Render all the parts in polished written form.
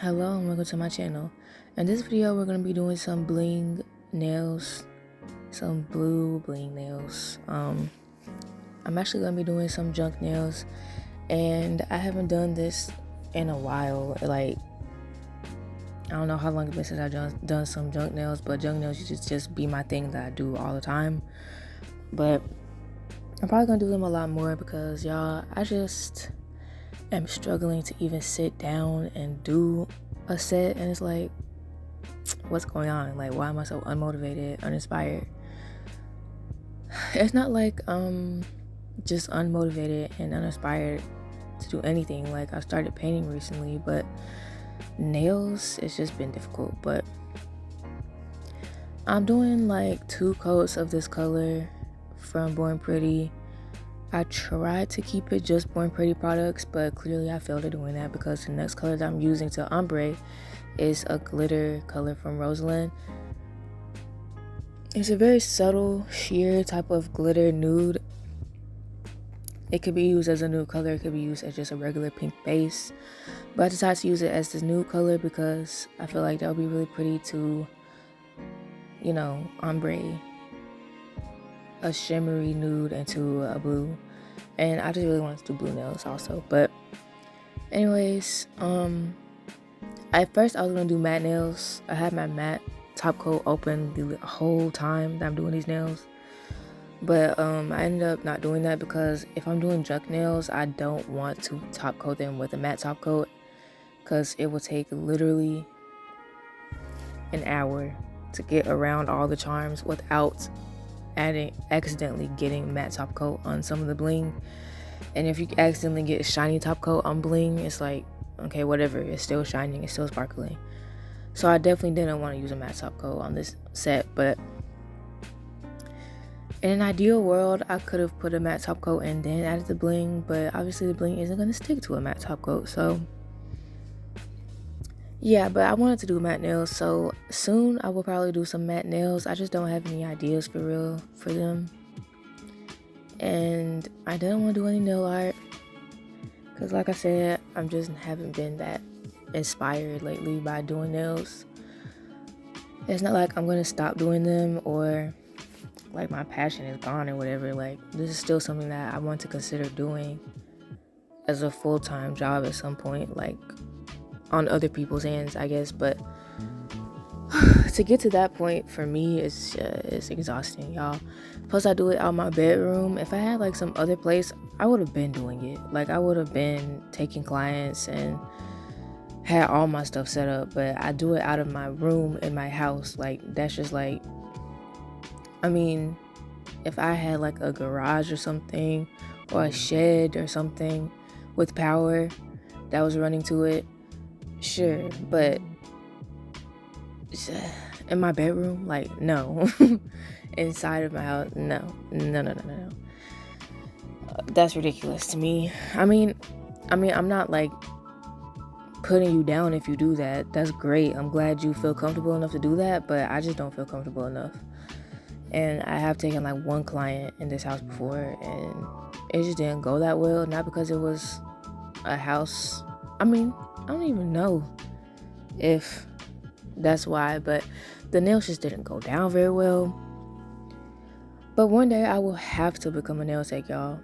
Hello and welcome to my channel. In this video we're going to be doing some bling nails, some blue bling nails. I'm actually going to be doing some junk nails, and I haven't done this in a while. Like, I don't know how long it's been since I've done some junk nails, but junk nails used to just be my thing that I do all the time. But I'm probably going to do them a lot more because, y'all, I just am struggling to even sit down and do a set, and it's like, what's going on? Like, why am I so unmotivated, uninspired? It's not like just unmotivated and uninspired to do anything. Like, I started painting recently, but nails, it's just been difficult. But I'm doing like 2 coats of this color from Born Pretty. I tried to keep it just Born Pretty products, but clearly I failed at doing that because the next color that I'm using to ombre is a glitter color from Rosalind. It's a very subtle sheer type of glitter nude. It could be used as a nude color, it could be used as just a regular pink base, but I decided to use it as this nude color because I feel like that would be really pretty to, you know, ombre a shimmery nude into a blue. And I just really wanted to do blue nails also. But anyways, at first I was gonna do matte nails. I had my matte top coat open the whole time that I'm doing these nails, but I ended up not doing that because if I'm doing junk nails, I don't want to top coat them with a matte top coat because it will take literally an hour to get around all the charms without accidentally getting matte top coat on some of the bling. And if you accidentally get a shiny top coat on bling, it's like, okay, whatever, it's still shining, it's still sparkling. So I definitely didn't want to use a matte top coat on this set. But in an ideal world, I could have put a matte top coat and then added the bling, but obviously the bling isn't going to stick to a matte top coat. So yeah, but I wanted to do matte nails, so soon I will probably do some matte nails. I just don't have any ideas for real for them, and I didn't want to do any nail art because, like I said, I just haven't been that inspired lately by doing nails. It's not like I'm gonna stop doing them or like my passion is gone or whatever. Like, this is still something that I want to consider doing as a full-time job at some point, like on other people's hands, I guess. But to get to that point for me it's exhausting, y'all. Plus I do it out my bedroom. If I had like some other place, I would have been doing it. Like, I would have been taking clients and had all my stuff set up, but I do it out of my room in my house. Like, that's just like, I mean, if I had like a garage or something, or a shed or something with power that was running to it, sure, but in my bedroom, like, no. Inside of my house, no. That's ridiculous to me. I mean, I'm not like putting you down if you do that. That's great. I'm glad you feel comfortable enough to do that, but I just don't feel comfortable enough. And I have taken like 1 client in this house before, and it just didn't go that well. Not because it was a house, I mean, I don't even know if that's why, but the nails just didn't go down very well. But one day I will have to become a nail tech, y'all.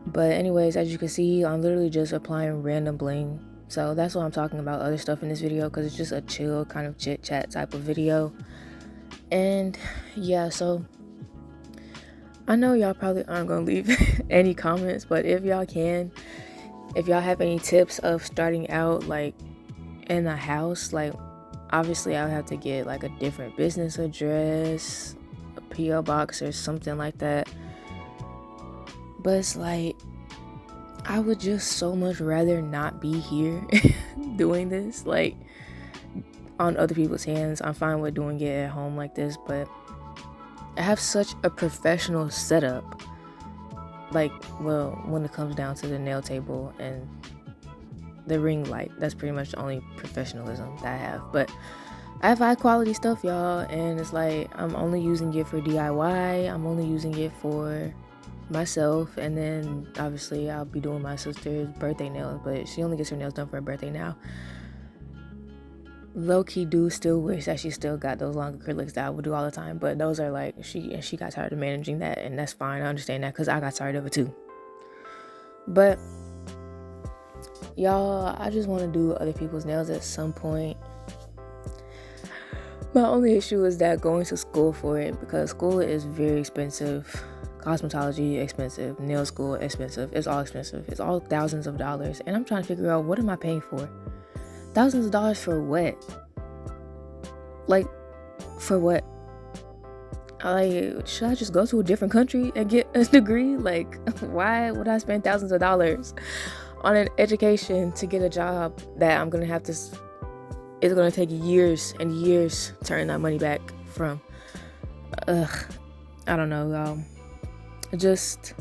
But anyways, as you can see, I'm literally just applying random bling. So that's why I'm talking about other stuff in this video, because it's just a chill kind of chit chat type of video. And yeah, so I know y'all probably aren't gonna leave any comments, but if y'all have any tips of starting out like in a house, like, obviously I would have to get like a different business address, a PO box or something like that. But it's like, I would just so much rather not be here doing this, like, on other people's hands. I'm fine with doing it at home like this, but I have such a professional setup. Like, well, when it comes down to the nail table and the ring light, that's pretty much the only professionalism that I have. But I have high quality stuff, y'all, and it's like, I'm only using it for DIY. I'm only using it for myself, and then obviously I'll be doing my sister's birthday nails, but she only gets her nails done for her birthday now. low-key do still wish that she still got those long acrylics that I would do all the time, but those are like, she got tired of managing that, and that's fine. I understand that, because I got tired of it too. But y'all, I just want to do other people's nails at some point. My only issue is that going to school for it, because school is very expensive. Cosmetology expensive, nail school expensive. It's all expensive. It's all thousands of dollars, and I'm trying to figure out, what am I paying for? Thousands of dollars for what? Like, for what? Like, should I just go to a different country and get a degree? Like, why would I spend thousands of dollars on an education to get a job that I'm gonna have to, it's gonna take years and years to earn that money back from? I don't know, y'all. Just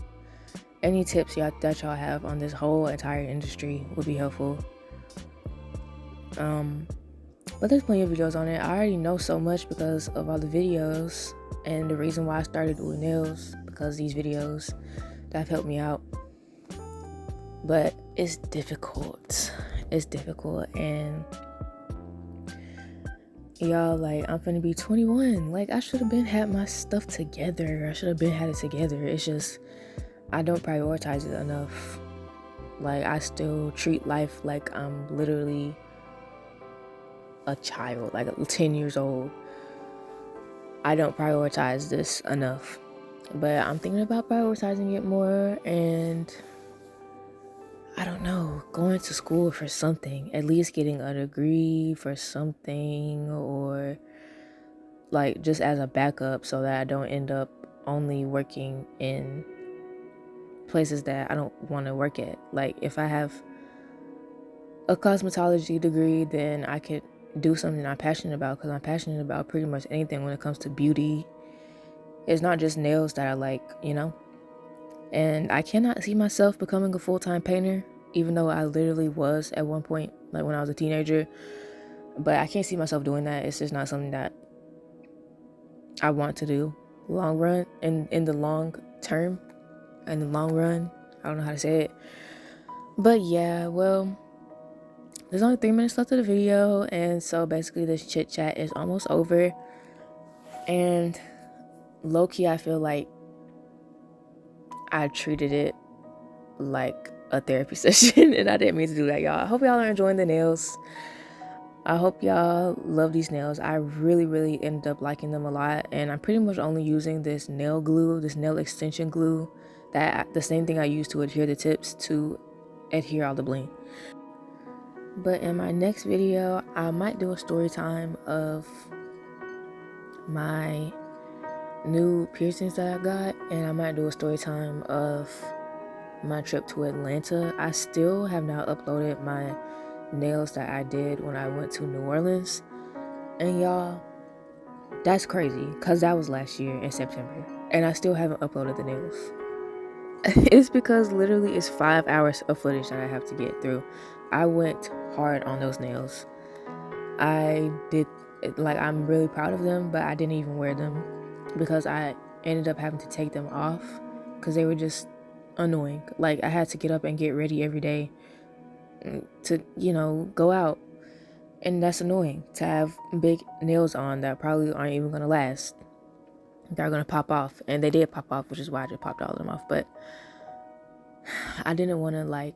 any tips that y'all have on this whole entire industry would be helpful. But there's plenty of videos on it. I already know so much because of all the videos, and the reason why I started doing nails, because these videos that have helped me out. But it's difficult. And y'all, like, I'm finna be 21. Like, I should have been had my stuff together. I should have been had it together. It's just, I don't prioritize it enough. Like, I still treat life like I'm literally a child, like 10 years old. I don't prioritize this enough. But I'm thinking about prioritizing it more, and I don't know, going to school for something, at least getting a degree for something, or like just as a backup, so that I don't end up only working in places that I don't want to work at. Like, if I have a cosmetology degree, then I could do something I'm passionate about, because I'm passionate about pretty much anything when it comes to beauty. It's not just nails that I like, you know? And I cannot see myself becoming a full-time painter, even though I literally was at one point, like when I was a teenager. But I can't see myself doing that. It's just not something that I want to do long run, in the long term, in the long run. I don't know how to say it. But yeah, well, there's only 3 minutes left of the video, and so basically this chit chat is almost over. And low-key, I feel like I treated it like a therapy session, and I didn't mean to do that, y'all. I hope y'all are enjoying the nails. I hope y'all love these nails. I really ended up liking them a lot, and I'm pretty much only using this nail glue, this nail extension glue, the same thing I use to adhere the tips to adhere all the bling. But in my next video, I might do a story time of my new piercings that I got, and I might do a story time of my trip to Atlanta. I still have not uploaded my nails that I did when I went to New Orleans, and y'all, that's crazy, because that was last year in September, and I still haven't uploaded the nails. It's because literally it's 5 hours of footage that I have to get through. I went hard on those nails. I did, like, I'm really proud of them, but I didn't even wear them because I ended up having to take them off because they were just annoying. Like, I had to get up and get ready every day to, you know, go out, and that's annoying to have big nails on that probably aren't even gonna last. They're gonna pop off, and they did pop off, which is why I just popped all of them off. But I didn't want to like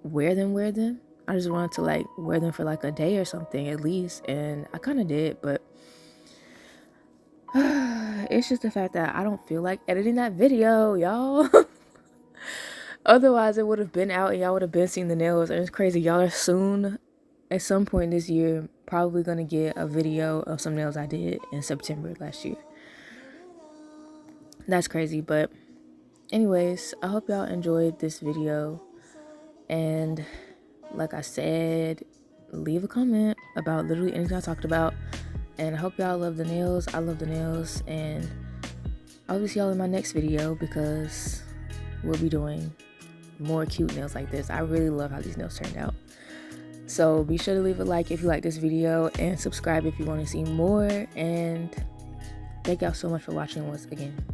wear them. I just wanted to like wear them for like a day or something at least, and I kind of did. But it's just the fact that I don't feel like editing that video, y'all. Otherwise it would have been out and y'all would have been seeing the nails. And it's crazy, y'all are soon, at some point this year, probably gonna get a video of some nails I did in September last year. That's crazy. But anyways, I hope y'all enjoyed this video, and like I said, leave a comment about literally anything I talked about, and I hope y'all love the nails. I love the nails, and I'll see y'all in my next video because we'll be doing more cute nails like this. I really love how these nails turned out. So be sure to leave a like if you like this video, and subscribe if you want to see more, and thank y'all so much for watching once again.